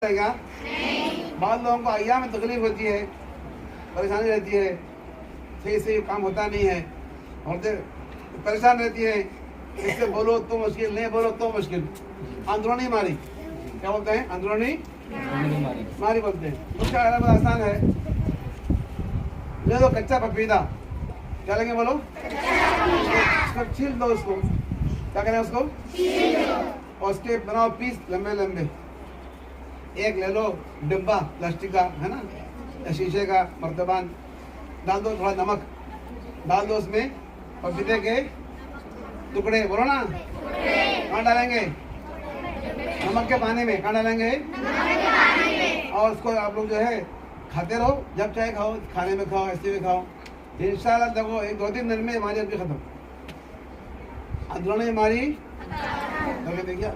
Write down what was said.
क्या बहुत लोगों को अय्या में तकलीफ होती है, परेशानी रहती है, सही से काम होता नहीं है और परेशान रहती है। इससे बोलो तो मुश्किल, नहीं बोलो तो मुश्किल। अंदरूनी मारी क्या बोलते हैं? अंदरूनी मारी बोलते हैं। उसका अलग आसान है। ले लो कच्चा पपीता, क्या लेंगे बोलो? उसको छील दो, उसको क्या करें? उसको और उसके बनाओ पीस लंबे लंबे। एक ले लो डिब्बा प्लास्टिक का, है ना, या शीशे का मर्तबान, डाल दो थोड़ा नमक, डाल दो उसमें पपीते के टुकड़े। बोलो ना, कहाँ डालेंगे? नमक के पानी में। कहाँ डालेंगे? और उसको आप लोग जो है खाते रहो, जब चाहे खाओ, खाने में खाओ, ऐसे में खाओ। इंशाल्लाह देखो एक 2-3 दिन में हमारी अभी खत्म। अंदरूनी बीमारी देखिए